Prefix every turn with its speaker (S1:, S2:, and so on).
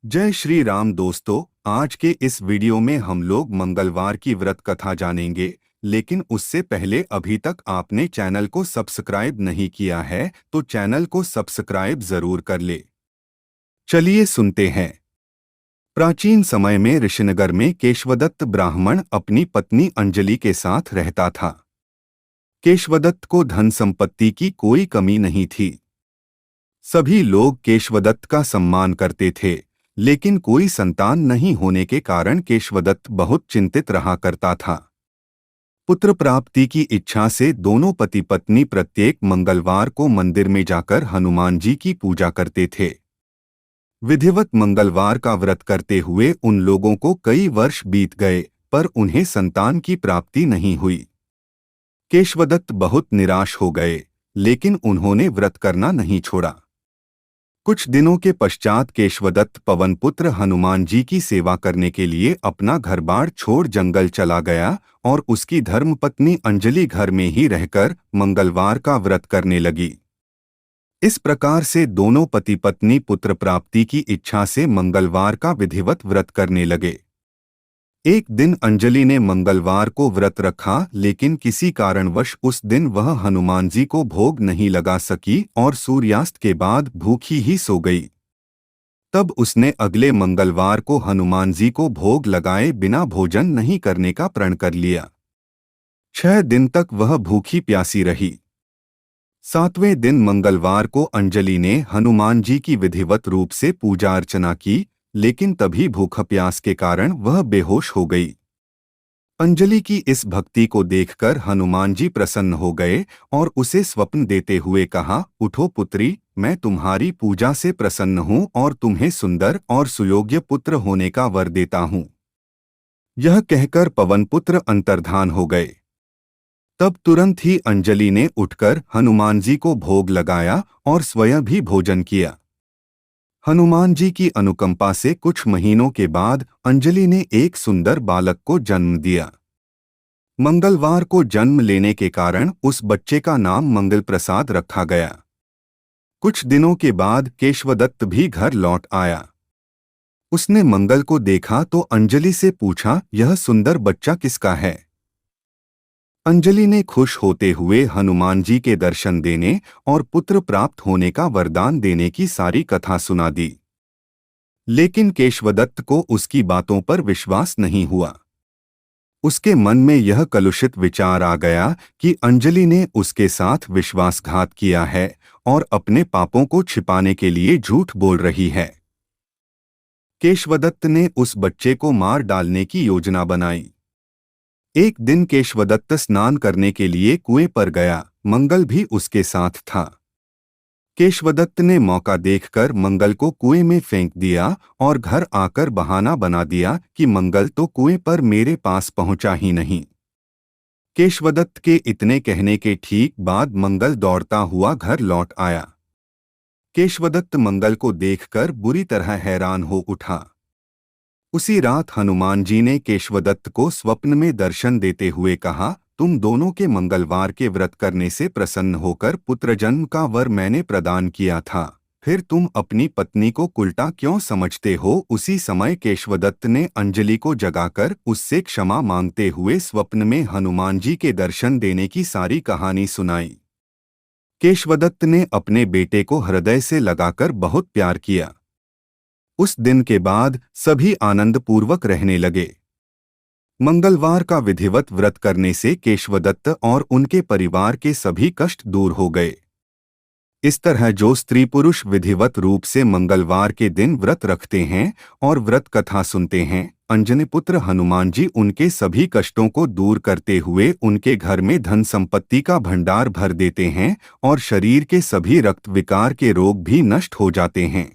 S1: जय श्री राम दोस्तों। आज के इस वीडियो में हम लोग मंगलवार की व्रत कथा जानेंगे। लेकिन उससे पहले अभी तक आपने चैनल को सब्सक्राइब नहीं किया है तो चैनल को सब्सक्राइब जरूर कर ले। चलिए सुनते हैं। प्राचीन समय में ऋषिनगर में केशवदत्त ब्राह्मण अपनी पत्नी अंजलि के साथ रहता था। केशवदत्त को धन संपत्ति की कोई कमी नहीं थी। सभी लोग केशवदत्त का सम्मान करते थे, लेकिन कोई संतान नहीं होने के कारण केशवदत्त बहुत चिंतित रहा करता था। पुत्र प्राप्ति की इच्छा से दोनों पति पत्नी प्रत्येक मंगलवार को मंदिर में जाकर हनुमान जी की पूजा करते थे। विधिवत मंगलवार का व्रत करते हुए उन लोगों को कई वर्ष बीत गए, पर उन्हें संतान की प्राप्ति नहीं हुई। केशवदत्त बहुत निराश हो गए, लेकिन उन्होंने व्रत करना नहीं छोड़ा। कुछ दिनों के पश्चात केशवदत्त पवनपुत्र हनुमान जी की सेवा करने के लिए अपना घरबार छोड़ जंगल चला गया और उसकी धर्मपत्नी अंजलि घर में ही रहकर मंगलवार का व्रत करने लगी। इस प्रकार से दोनों पति पत्नी पुत्र प्राप्ति की इच्छा से मंगलवार का विधिवत व्रत करने लगे। एक दिन अंजलि ने मंगलवार को व्रत रखा, लेकिन किसी कारणवश उस दिन वह हनुमान जी को भोग नहीं लगा सकी और सूर्यास्त के बाद भूखी ही सो गई। तब उसने अगले मंगलवार को हनुमान जी को भोग लगाए बिना भोजन नहीं करने का प्रण कर लिया। 6 दिन तक वह भूखी प्यासी रही। 7वें दिन मंगलवार को अंजलि ने हनुमान जी की विधिवत रूप से पूजा अर्चना की, लेकिन तभी भूख प्यास के कारण वह बेहोश हो गई। अंजलि की इस भक्ति को देखकर हनुमान जी प्रसन्न हो गए और उसे स्वप्न देते हुए कहा, उठो पुत्री, मैं तुम्हारी पूजा से प्रसन्न हूँ और तुम्हें सुंदर और सुयोग्य पुत्र होने का वर देता हूँ। यह कहकर पवनपुत्र अंतर्धान हो गए। तब तुरंत ही अंजलि ने उठकर हनुमान जी को भोग लगाया और स्वयं भी भोजन किया। हनुमान जी की अनुकंपा से कुछ महीनों के बाद अंजलि ने एक सुंदर बालक को जन्म दिया। मंगलवार को जन्म लेने के कारण उस बच्चे का नाम मंगल प्रसाद रखा गया। कुछ दिनों के बाद केशवदत्त भी घर लौट आया। उसने मंगल को देखा तो अंजलि से पूछा, यह सुंदर बच्चा किसका है? अंजलि ने खुश होते हुए हनुमान जी के दर्शन देने और पुत्र प्राप्त होने का वरदान देने की सारी कथा सुना दी। लेकिन केशवदत्त को उसकी बातों पर विश्वास नहीं हुआ। उसके मन में यह कलुषित विचार आ गया कि अंजलि ने उसके साथ विश्वासघात किया है और अपने पापों को छिपाने के लिए झूठ बोल रही है। केशवदत्त ने उस बच्चे को मार डालने की योजना बनाई। एक दिन केशवदत्त स्नान करने के लिए कुएं पर गया। मंगल भी उसके साथ था। केशवदत्त ने मौका देखकर मंगल को कुएं में फेंक दिया और घर आकर बहाना बना दिया कि मंगल तो कुएं पर मेरे पास पहुंचा ही नहीं। केशवदत्त के इतने कहने के ठीक बाद मंगल दौड़ता हुआ घर लौट आया। केशवदत्त मंगल को देखकर बुरी तरह हैरान हो उठा। उसी रात हनुमान जी ने केशवदत्त को स्वप्न में दर्शन देते हुए कहा, तुम दोनों के मंगलवार के व्रत करने से प्रसन्न होकर पुत्र जन्म का वर मैंने प्रदान किया था, फिर तुम अपनी पत्नी को उल्टा क्यों समझते हो? उसी समय केशवदत्त ने अंजलि को जगाकर उससे क्षमा मांगते हुए स्वप्न में हनुमान जी के दर्शन देने की सारी कहानी सुनाई। केशवदत्त ने अपने बेटे को हृदय से लगाकर बहुत प्यार किया। उस दिन के बाद सभी आनंदपूर्वक रहने लगे। मंगलवार का विधिवत व्रत करने से केशवदत्त और उनके परिवार के सभी कष्ट दूर हो गए। इस तरह जो स्त्री पुरुष विधिवत रूप से मंगलवार के दिन व्रत रखते हैं और व्रत कथा सुनते हैं, अंजनी पुत्र हनुमान जी उनके सभी कष्टों को दूर करते हुए उनके घर में धन संपत्ति का भंडार भर देते हैं और शरीर के सभी रक्त विकार के रोग भी नष्ट हो जाते हैं।